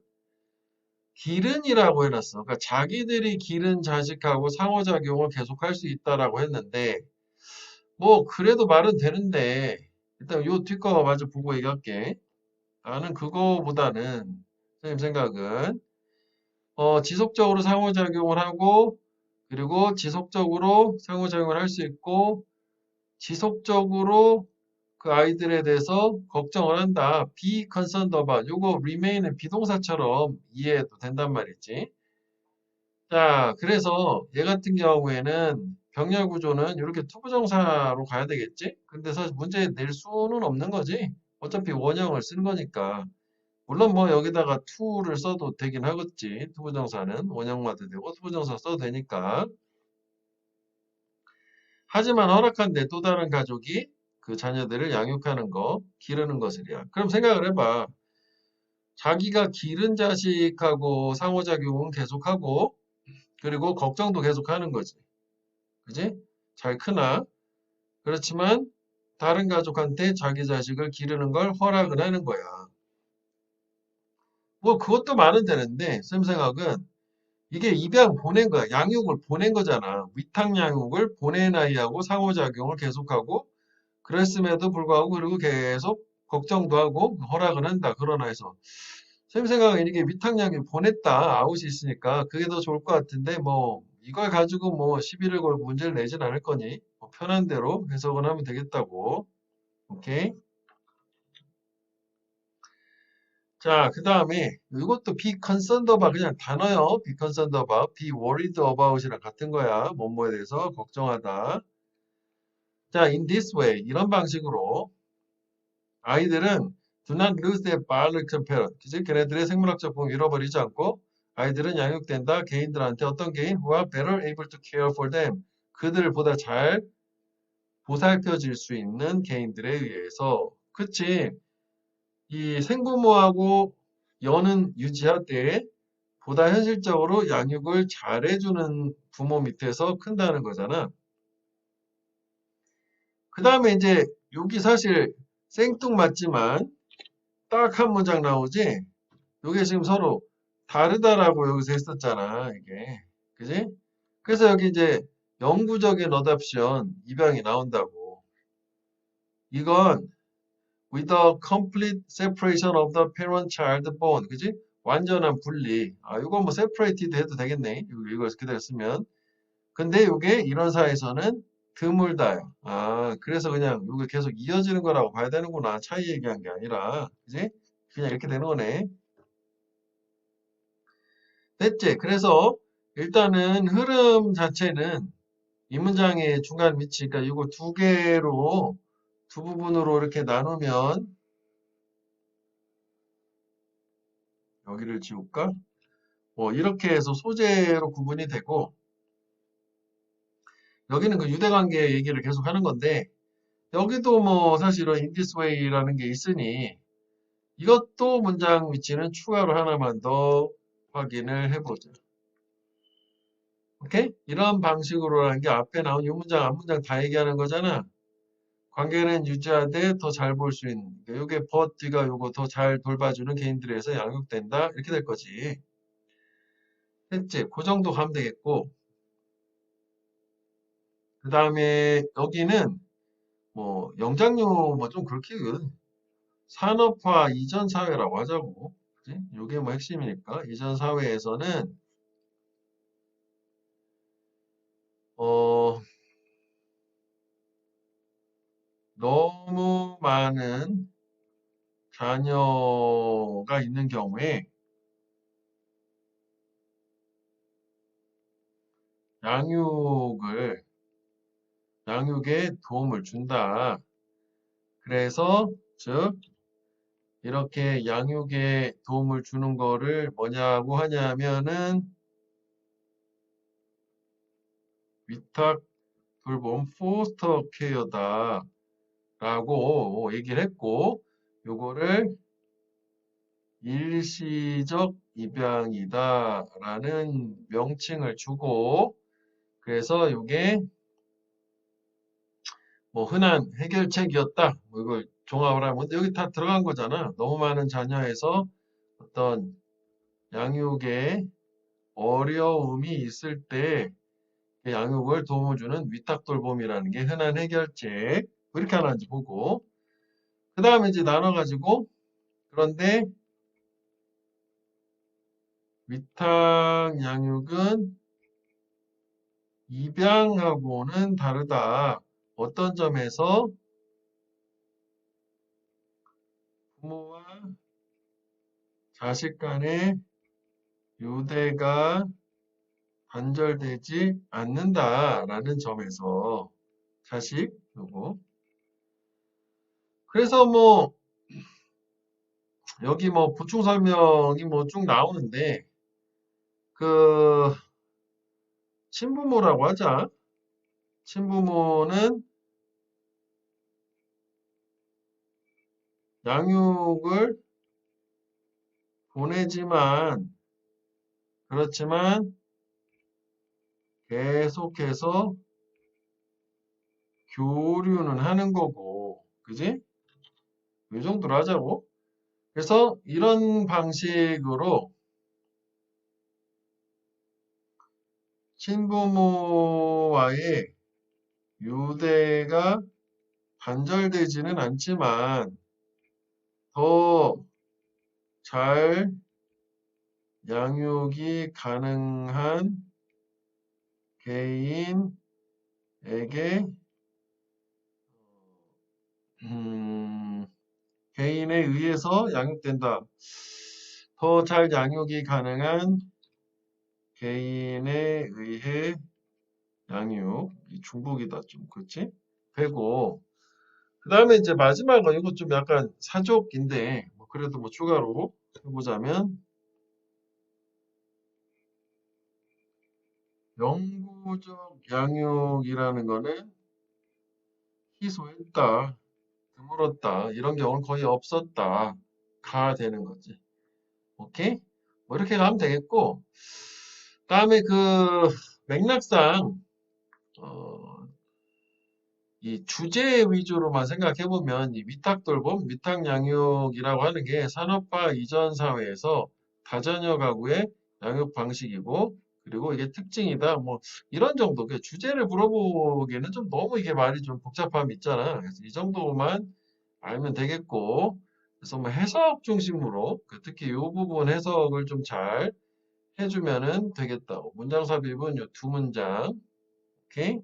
기른이라고 해놨어. 그러니까 자기들이 기른 자식하고 상호작용을 계속할 수 있다라고 했는데 뭐 그래도 말은 되는데 일단 요 뒷거 마저 보고 얘기할게. 나는 그거보다는 선생님 생각은 지속적으로 상호작용을 하고 그리고 지속적으로 상호작용을 할 수 있고 지속적으로 그 아이들에 대해서 걱정을 한다. be concerned about. 요거 remain은 비동사처럼 이해해도 된단 말이지. 자, 그래서 얘 같은 경우에는 병렬 구조는 이렇게 투부정사로 가야 되겠지? 근데 사실 문제 낼 수는 없는 거지. 어차피 원형을 쓴 거니까. 물론 뭐 여기다가 to를 써도 되긴 하겠지. 투부정사는 원형마도 되고 투부정사 써도 되니까. 하지만 허락한데 또 다른 가족이 그 자녀들을 양육하는 거, 기르는 것을이야. 그럼 생각을 해봐. 자기가 기른 자식하고 상호작용은 계속하고 그리고 걱정도 계속하는 거지. 그지? 잘 크나? 그렇지만 다른 가족한테 자기 자식을 기르는 걸 허락을 하는 거야. 뭐 그것도 말은 되는데 쌤 생각은 이게 입양 보낸 거야. 양육을 보낸 거잖아. 위탁 양육을 보낸 아이하고 상호작용을 계속하고 그랬음에도 불구하고 그리고 계속 걱정도 하고 허락을 한다. 그러나 해서 쌤 생각은 이게 위탁 양육 보냈다. 아웃이 있으니까 그게 더 좋을 것 같은데 뭐 이걸 가지고 뭐 시비를 걸고 문제를 내진 않을 거니 뭐 편한 대로 해석을 하면 되겠다고. 오케이. 자, 그 다음에 이것도 be concerned about 그냥 단어요. be concerned about, be worried about이랑 같은 거야. 뭐뭐에 대해서 걱정하다. 자, in this way 이런 방식으로 아이들은 do not lose their biological parent. 그치? 걔네들의 생물학적 부모 잃어버리지 않고 아이들은 양육된다. 개인들한테 어떤 개인? who are better able to care for them. 그들보다 잘 보살펴질 수 있는 개인들에 의해서. 그치? 이 생부모하고 연은 유지하되 보다 현실적으로 양육을 잘해주는 부모 밑에서 큰다는 거잖아. 그 다음에 이제 여기 사실 생뚱맞지만 딱 한 문장 나오지? 요게 지금 서로 다르다라고 여기서 했었잖아, 이게. 그지? 그래서 여기 이제 영구적인 어답션 입양이 나온다고. 이건 with a complete separation of the parent-child bond. 그지? 완전한 분리. 아, 이거 뭐 separated 해도 되겠네. 이거 그대로 쓰면. 근데 이게 이런 사회에서는 드물다요. 아, 그래서 그냥 이게 계속 이어지는 거라고 봐야 되는구나. 차이 얘기한 게 아니라. 그지? 그냥 이렇게 되는 거네. 됐지? 그래서 일단은 흐름 자체는 이 문장의 중간 위치, 그러니까 이거 두 개로, 두 부분으로 이렇게 나누면 여기를 지울까? 뭐 이렇게 해서 소재로 구분이 되고 여기는 그 유대관계 얘기를 계속 하는 건데 여기도 뭐 사실은 in this way라는 게 있으니 이것도 문장 위치는 추가로 하나만 더 확인을 해보자. 오케이? 이런 방식으로라는 게 앞에 나온 이 문장, 앞 문장 다 얘기하는 거잖아. 관계는 유지하되 더 잘 볼 수 있는. 이게 but 뒤가 요거 더 잘 돌봐주는 개인들에서 양육된다. 이렇게 될 거지. 했지? 그 정도 가면 되겠고. 그 다음에 여기는 뭐 영장류 뭐 좀 그렇게 산업화 이전 사회라고 하자고. 그지? 요게 뭐 핵심이니까. 이전 사회에서는 어 너무 많은 자녀가 있는 경우에 양육을 양육에 도움을 준다. 그래서 즉 이렇게 양육에 도움을 주는 거를 뭐냐고 하냐면은 위탁 돌봄 포스터 케어다 라고 얘기를 했고 요거를 일시적 입양이다 라는 명칭을 주고 그래서 요게 뭐 흔한 해결책이었다 뭐 이걸 종합을 하면 여기 다 들어간 거잖아. 너무 많은 자녀에서 어떤 양육에 어려움이 있을 때 양육을 도움을 주는 위탁돌봄이라는 게 흔한 해결책. 이렇게 하나인지 보고. 그 다음에 이제 나눠가지고, 그런데 위탁 양육은 입양하고는 다르다. 어떤 점에서 부모와 자식 간의 유대가 단절되지 않는다라는 점에서 자식 요거. 그래서 뭐 여기 뭐 보충 설명이 뭐 쭉 나오는데 그 친부모라고 하자. 친부모는 양육을 보내지만 그렇지만 계속해서 교류는 하는 거고, 그지? 이 정도로 하자고. 그래서 이런 방식으로 친부모와의 유대가 단절되지는 않지만 더 잘 양육이 가능한 개인에게 개인에 의해서 양육된다. 더 잘 양육이 가능한 개인에 의해 양육. 이 중복이다 좀 그렇지? 되고 그 다음에 이제 마지막은 이거 좀 약간 사족인데 뭐 그래도 뭐 추가로 해보자면 영구적 양육이라는 거는 희소했다, 드물었다 이런 경우는 거의 없었다 가 되는 거지. 오케이? 뭐 이렇게 가면 되겠고 다음에 그 맥락상 이 주제 위주로만 생각해 보면 이 위탁돌봄, 위탁양육이라고 하는 게 산업화 이전 사회에서 다자녀 가구의 양육 방식이고 그리고 이게 특징이다. 뭐 이런 정도. 그 주제를 물어보기에는 좀 너무 이게 말이 좀 복잡함이 있잖아. 그래서 이 정도만 알면 되겠고 그래서 뭐 해석 중심으로 특히 이 부분 해석을 좀 잘 해주면은 되겠다. 문장 삽입은 요 두 문장. 오케이?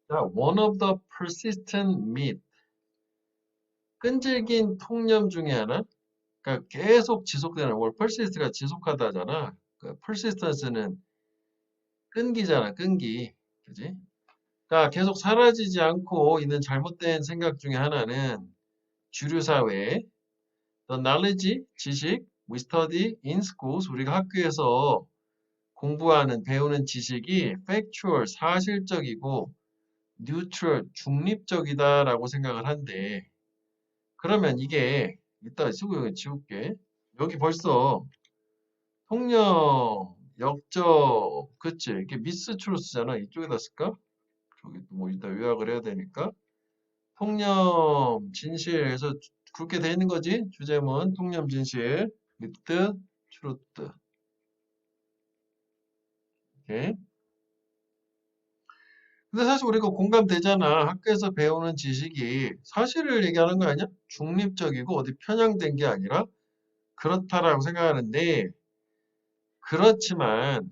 자, one of the persistent myth. 끈질긴 통념 중에 하나. 그러니까 계속 지속되는 뭘 persist가 지속하다잖아. 그 persistence는 끈기잖아, 끈기. 그지? 그러니까 계속 사라지지 않고 있는 잘못된 생각 중에 하나는 주류 사회, the knowledge, 지식, we study in schools, 우리가 학교에서 공부하는, 배우는 지식이 factual, 사실적이고 neutral, 중립적이다라고 생각을 한대. 그러면 이게 이따 수고 지울게. 여기 벌써 통념, 역적, 그치? 이게 미스트루스잖아. 이쪽에다 쓸까? 저기 뭐 이따 요약을 해야 되니까. 통념, 진실에서 그렇게 돼 있는 거지? 주제문, 통념, 진실, 미트, 트루트. 오케이. 근데 사실 우리가 공감되잖아. 학교에서 배우는 지식이 사실을 얘기하는 거 아니야? 중립적이고 어디 편향된 게 아니라 그렇다라고 생각하는데 그렇지만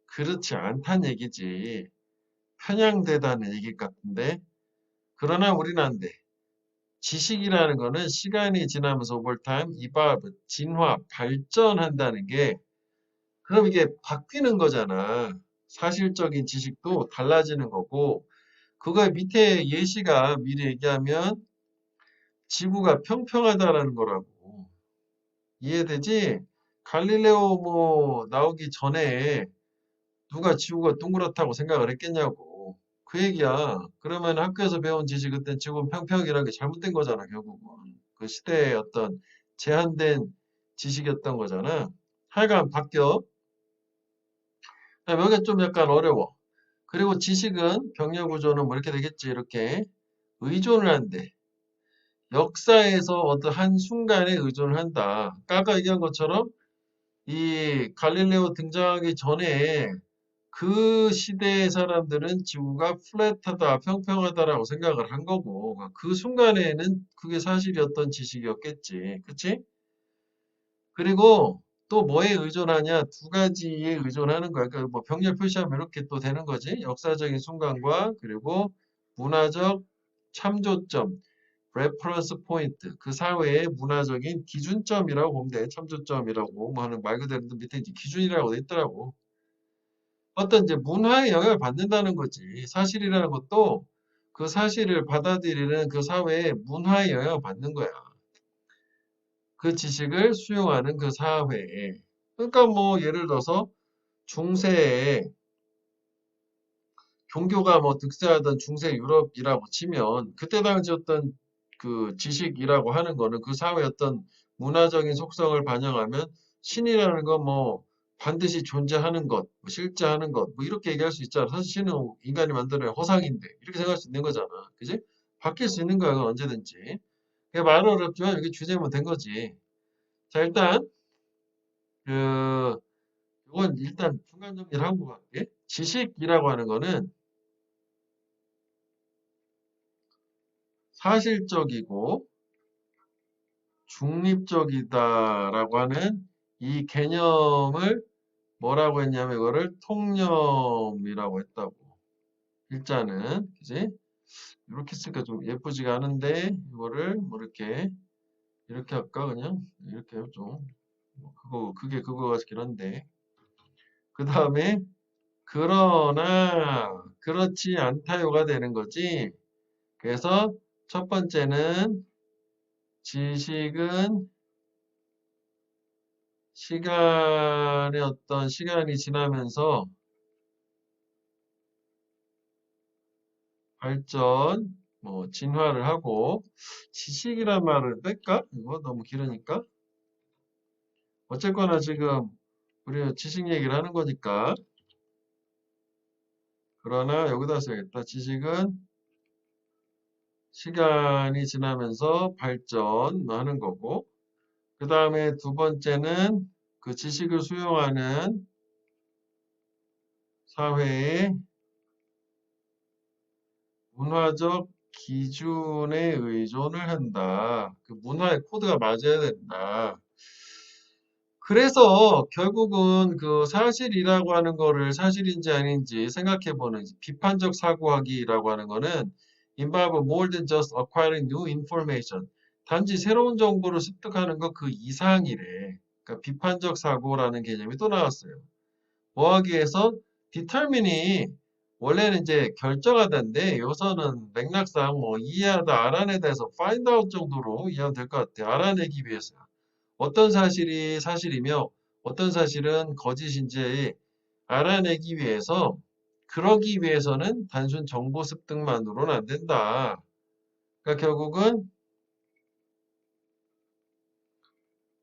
그렇지 않다는 얘기지. 편향되다는 얘기 같은데. 그러나 우리는 안 돼. 지식이라는 거는 시간이 지나면서 오버타임, 이발브, 진화, 발전한다는 게 그럼 이게 바뀌는 거잖아. 사실적인 지식도 달라지는 거고 그거의 밑에 예시가 미리 얘기하면 지구가 평평하다라는 거라고. 이해되지? 갈릴레오 뭐 나오기 전에 누가 지구가 둥그렇다고 생각을 했겠냐고. 그 얘기야. 그러면 학교에서 배운 지식 그때 지구는 평평이라는 게 잘못된 거잖아, 결국은. 그 시대의 어떤 제한된 지식이었던 거잖아. 하여간 바뀌어. 여기가 좀 약간 어려워. 그리고 지식은 병렬 구조는 뭐 이렇게 되겠지, 이렇게. 의존을 한대. 역사에서 어떤 한 순간에 의존을 한다. 아까 얘기한 것처럼 이 갈릴레오 등장하기 전에 그 시대의 사람들은 지구가 플랫하다, 평평하다라고 생각을 한 거고, 그 순간에는 그게 사실이었던 지식이었겠지. 그치? 그리고 또 뭐에 의존하냐? 두 가지에 의존하는 거야. 그러니까 뭐 병렬 표시하면 이렇게 또 되는 거지. 역사적인 순간과 그리고 문화적 참조점, 레퍼런스 포인트, 그 사회의 문화적인 기준점이라고 보면 돼. 참조점이라고 뭐 하는 말 그대로 밑에 이제 기준이라고 돼 있더라고. 어떤 이제 문화의 영향을 받는다는 거지. 사실이라는 것도 그 사실을 받아들이는 그 사회의 문화의 영향을 받는 거야. 그 지식을 수용하는 그 사회에. 그러니까 뭐 예를 들어서 중세에 종교가 뭐 득세하던 중세 유럽이라고 치면 그때 당시 어떤 그 지식이라고 하는 거는 그 사회의 어떤 문화적인 속성을 반영하면 신이라는 건 뭐 반드시 존재하는 것, 뭐 실제하는 것, 뭐 이렇게 얘기할 수 있잖아. 사실 신은 인간이 만드는 허상인데 이렇게 생각할 수 있는 거잖아. 그지? 바뀔 수 있는 거야, 그건 언제든지. 그게 말은 어렵지만 이게 주제면 된 거지. 자, 일단 그 이건 일단 중간 정리를 하고 갈게. 지식이라고 하는 거는 사실적이고 중립적이다라고 하는 이 개념을 뭐라고 했냐면 이거를 통념이라고 했다고. 일자는 그지? 이렇게 쓰니까 좀 예쁘지가 않은데 이거를 뭐 이렇게 할까 그냥 이렇게 좀 그거 그게 그거 같긴 한데 그 다음에 그러나 그렇지 않다요가 되는 거지. 그래서 첫 번째는 지식은 시간의 어떤 시간이 지나면서 발전, 뭐 진화를 하고 지식이란 말을 뺄까? 이거 너무 길으니까. 어쨌거나 지금 우리 지식 얘기를 하는 거니까. 그러나 여기다 써야겠다. 지식은 시간이 지나면서 발전하는 거고. 그 다음에 두 번째는 그 지식을 수용하는 사회의 문화적 기준에 의존을 한다. 그 문화의 코드가 맞아야 된다. 그래서 결국은 그 사실이라고 하는 거를 사실인지 아닌지 생각해보는 비판적 사고하기라고 하는 거는 involve more than just acquiring new information. 단지 새로운 정보를 습득하는 것 그 이상이래. 그러니까 비판적 사고라는 개념이 또 나왔어요. 뭐 하기 위해서 determine이 원래는 이제 결정하다인데 여기서는 맥락상 뭐 이해하다 알아내다 해서 find out 정도로 이해하면 될 것 같아요. 알아내기 위해서요. 어떤 사실이 사실이며 어떤 사실은 거짓인지 알아내기 위해서 그러기 위해서는 단순 정보 습득만으로는 안 된다. 그러니까 결국은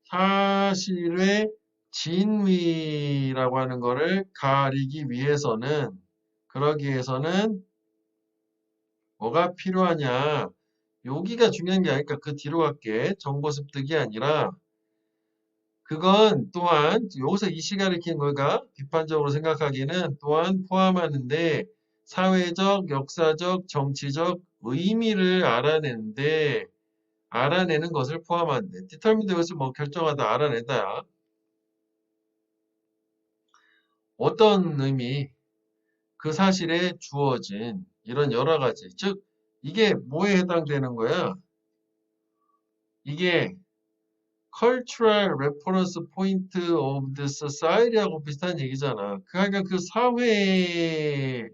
사실의 진위라고 하는 거를 가리기 위해서는 그러기 위해서는 뭐가 필요하냐? 여기가 중요한 게 아닐까. 그 뒤로 갈게. 정보 습득이 아니라 그건 또한 여기서 이 시간을 킨 거가 비판적으로 생각하기는 또한 포함하는데 사회적, 역사적, 정치적 의미를 알아내는 것을 포함한대. 디터민드 것을 뭐 결정하다 알아내다야. 어떤 의미, 그 사실에 주어진 이런 여러 가지. 즉, 이게 뭐에 해당되는 거야? 이게 cultural reference point of the society하고 비슷한 얘기잖아. 그러니까 그 사회에서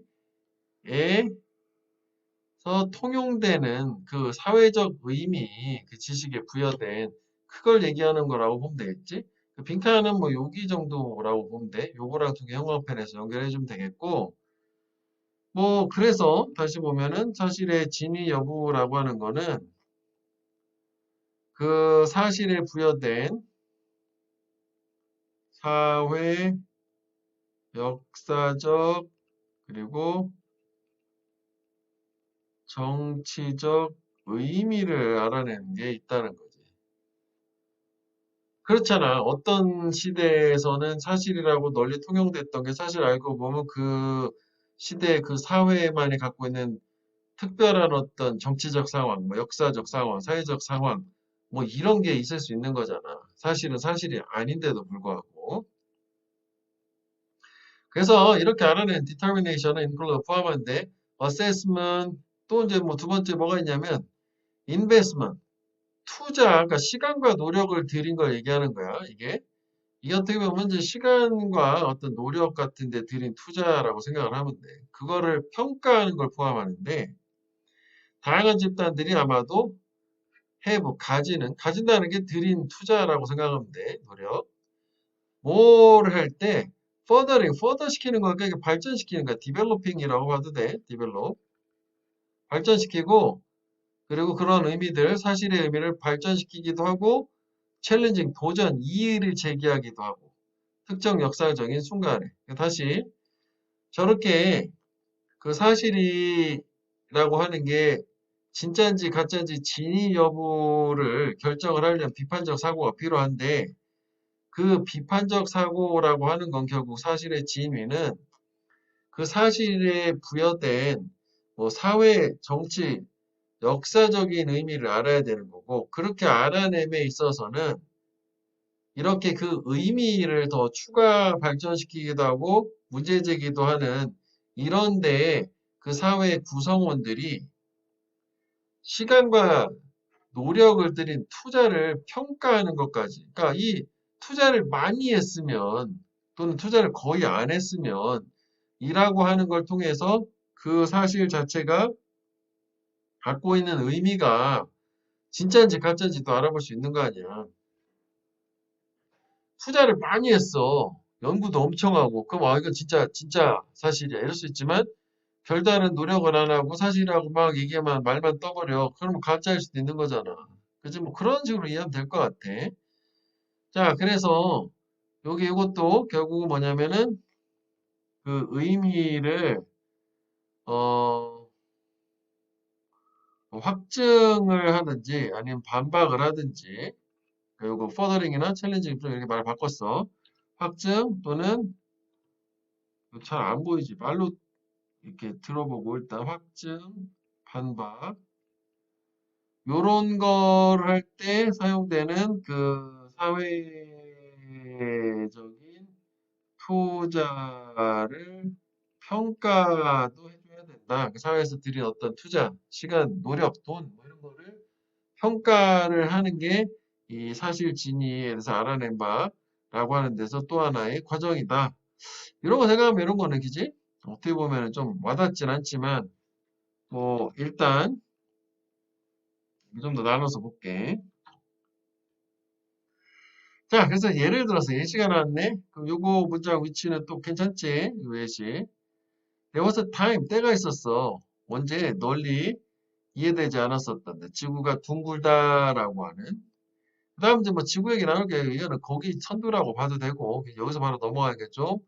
통용되는 그 사회적 의미, 그 지식에 부여된 그걸 얘기하는 거라고 보면 되겠지? 그 빈칸은 뭐 여기 정도라고 보면 돼. 요거랑 두 개 형광펜에서 연결해 주면 되겠고, 뭐 그래서 다시 보면은 사실의 진위 여부라고 하는 거는 그 사실에 부여된 사회, 역사적, 그리고 정치적 의미를 알아내는 게 있다는 거지. 그렇잖아. 어떤 시대에서는 사실이라고 널리 통용됐던 게 사실 알고 보면 그 시대 그 사회만이 갖고 있는 특별한 어떤 정치적 상황, 뭐 역사적 상황, 사회적 상황, 뭐 이런 게 있을 수 있는 거잖아. 사실은 사실이 아닌데도 불구하고. 그래서 이렇게 알아낸 determination은 include 포함한데 assessment 또 이제 뭐 두 번째 뭐가 있냐면 investment 투자, 그러니까 시간과 노력을 들인 걸 얘기하는 거야. 이게 어떻게 보면 이제 시간과 어떤 노력 같은 데 들인 투자라고 생각을 하면 돼. 그거를 평가하는 걸 포함하는데 다양한 집단들이 아마도 가진다는 게 들인 투자라고 생각하면 돼. 노력. 뭘 할 때 further 시키는 거니까 이게 발전시키는 거야. developing이라고 봐도 돼. develop. 발전시키고 그리고 그런 의미들, 사실의 의미를 발전시키기도 하고 챌린징, 도전, 이의를 제기하기도 하고 특정 역사적인 순간에 다시 저렇게 그 사실이라고 하는 게 진짜인지 가짜인지 진위 여부를 결정을 하려면 비판적 사고가 필요한데 그 비판적 사고라고 하는 건 결국 사실의 진위는 그 사실에 부여된 뭐 사회, 정치, 역사적인 의미를 알아야 되는 거고 그렇게 알아냄에 있어서는 이렇게 그 의미를 더 추가 발전시키기도 하고 문제 제기도 하는 이런데 그 사회 구성원들이 시간과 노력을 들인 투자를 평가하는 것까지. 그러니까 이 투자를 많이 했으면 또는 투자를 거의 안 했으면 이라고 하는 걸 통해서 그 사실 자체가 갖고 있는 의미가 진짜인지 가짜인지도 알아볼 수 있는 거 아니야. 투자를 많이 했어. 연구도 엄청 하고. 그럼 이거 진짜 사실이야. 이럴 수 있지만 별다른 노력을 안 하고 사실이라고 막 얘기만 말만 떠버려. 그러면 가짜일 수도 있는 거잖아. 그치? 뭐 그런 식으로 이해하면 될 것 같아. 자, 그래서 이것도 결국은 뭐냐면은 그 의미를 어, 확증을 하든지 아니면 반박을 하든지 요거 furthering이나 challenging 좀 이렇게 말 바꿨어. 확증 또는 잘 안 보이지. 말로 이렇게 들어보고 일단 확증, 반박 요런 거를 할 때 사용되는 그 사회적인 투자를 평가도 해줘야 된다. 그 사회에서 들인 어떤 투자, 시간, 노력, 돈, 뭐 이런 거를 평가를 하는 게 이 사실 진위에 대해서 알아낸 바라고 하는 데서 또 하나의 과정이다. 이런 거 생각하면 이런 거는 그지? 어떻게 보면 좀 와닿진 않지만 뭐 일단 좀 더 나눠서 볼게. 자, 그래서 예를 들어서 예시가 나왔네. 그럼 요거 문장 위치는 또 괜찮지? 요 예시. There was a time, 때가 있었어. 언제 널리 이해되지 않았었던데. 지구가 둥글다라고 하는. 그 다음 이제 뭐 지구 얘기 나눌게. 이거는 거기 천두라고 봐도 되고, 여기서 바로 넘어가겠죠?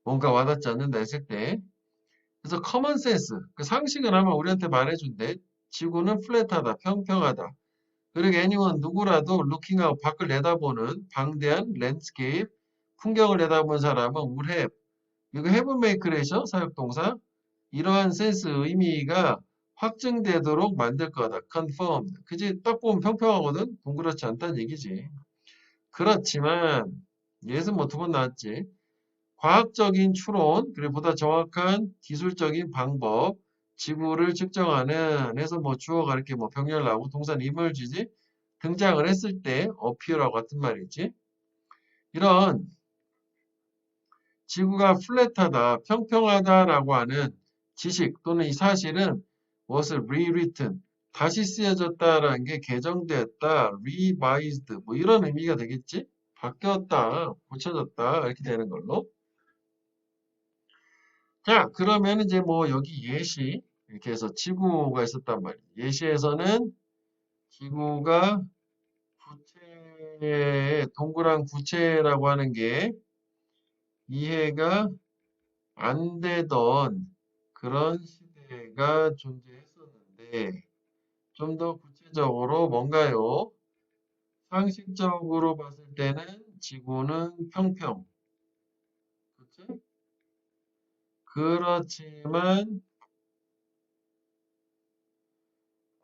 뭔가 와닿지 않는다 했을 때. 그래서 common sense, 그 상식은 아마 우리한테 말해준대. 지구는 플랫하다, 평평하다. 그리고 anyone 누구라도 looking out 밖을 내다보는 방대한 랜드스케이프 풍경을 내다본 사람은 will have 이거 have make래셔 사역동사 이러한 센스 의미가 확증되도록 만들 거다. confirmed. 그지? 딱 보면 평평하거든. 동그랗지 않다는 얘기지. 그렇지만 예는 뭐 두 번 나왔지. 과학적인 추론 그리고 보다 정확한 기술적인 방법 지구를 측정하는 해서 뭐 주어가 이렇게 뭐 병렬 나오고 동사는 이물지지 등장을 했을 때 appear하고 같은 말이지. 이런 지구가 플랫하다, 평평하다라고 하는 지식 또는 이 사실은 무엇을 rewritten, 다시 쓰여졌다라는 게 개정되었다, revised, 뭐 이런 의미가 되겠지? 바뀌었다, 고쳐졌다, 이렇게 되는 걸로. 자, 그러면 이제 뭐 여기 예시, 이렇게 해서 지구가 있었단 말이에요. 예시에서는 지구가 동그란 구체라고 하는 게 이해가 안 되던 그런 시대가 존재했었는데 좀 더 구체적으로 뭔가요? 상식적으로 봤을 때는 지구는 평평. 그치? 그렇지만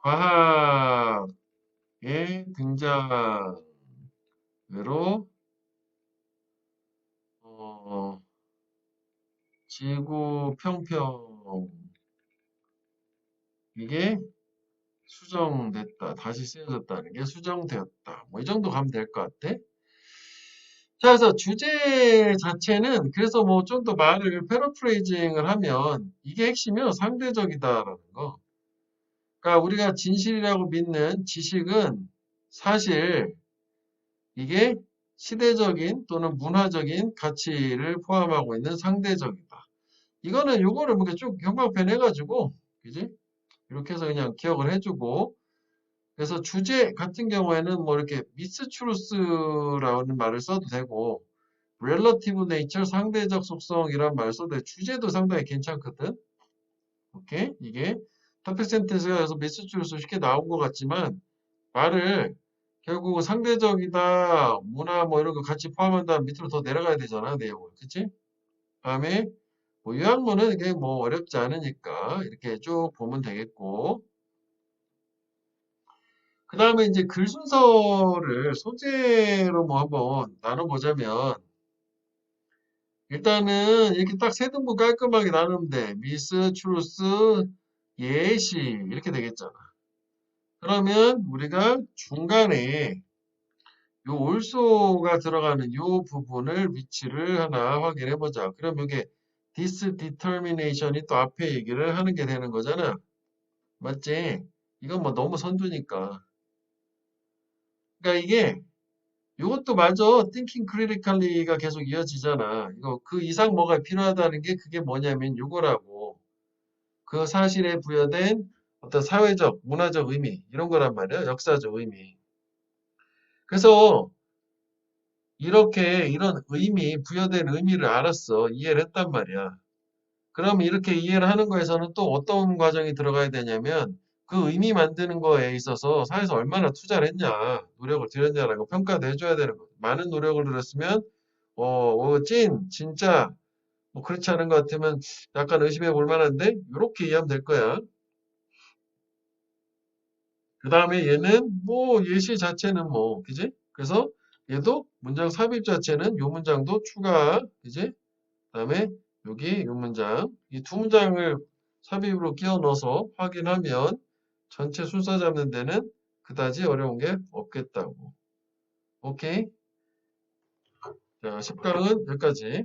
과학의 등장으로 어, 지구 평평 이게 수정됐다. 다시 쓰여졌다는 게 수정되었다. 뭐 이 정도 가면 될 것 같아. 자, 그래서 주제 자체는 그래서 뭐 좀 더 말을 패러프레이징을 하면 이게 핵심이요. 상대적이다라는 거. 그러니까 우리가 진실이라고 믿는 지식은 사실 이게 시대적인 또는 문화적인 가치를 포함하고 있는 상대적이다. 이거는 요거를 뭐 이렇게 쭉 경광펜 해가지고, 그지? 이렇게 해서 그냥 기억을 해주고, 그래서 주제 같은 경우에는 뭐 이렇게 미스트루스라는 말을 써도 되고, relative nature 상대적 속성이란 말을 써도 돼. 주제도 상당히 괜찮거든. 오케이? 이게 퍼펙트 센텐스가 여기서 미스트루스 쉽게 나온 것 같지만 말을 결국 상대적이다, 문화 뭐 이런 거 같이 포함한다 밑으로 더 내려가야 되잖아, 내용을. 그치? 다음에 뭐 요약문은 이게 뭐 어렵지 않으니까 이렇게 쭉 보면 되겠고. 그 다음에 이제 글 순서를 소재로 뭐 한번 나눠보자면 일단은 이렇게 딱 세 등분 깔끔하게 나누면 돼. 미스, 추루스, 예시 이렇게 되겠잖아. 그러면 우리가 중간에 요 올소가 들어가는 요 부분을 위치를 하나 확인해 보자. 그럼 이게 this determination이 또 앞에 얘기를 하는 게 되는 거잖아. 맞지? 이건 뭐 너무 선두니까. 그러니까 이게 요것도 맞아. thinking critically가 계속 이어지잖아. 이거 그 이상 뭐가 필요하다는 게 그게 뭐냐면 요거라고. 그 사실에 부여된 어떤 사회적, 문화적 의미 이런 거란 말이야. 역사적 의미. 그래서 이렇게 이런 의미, 부여된 의미를 알았어. 이해를 했단 말이야. 그럼 이렇게 이해를 하는 거에서는 또 어떤 과정이 들어가야 되냐면 그 의미 만드는 거에 있어서 사회에서 얼마나 투자를 했냐, 노력을 들였냐라는 거 평가도 해줘야 되는 거. 많은 노력을 들였으면 진짜 뭐 그렇지 않은 것 같으면 약간 의심해 볼 만한데 이렇게 이해하면 될 거야. 그 다음에 얘는 뭐 예시 자체는 뭐 그지? 그래서 얘도 문장 삽입 자체는 요 문장도 추가 그지? 그다음에 여기 이 문장, 이 두 문장을 삽입으로 끼워 넣어서 확인하면 전체 순서 잡는 데는 그다지 어려운 게 없겠다고. 오케이? 자, 10강은 여기까지.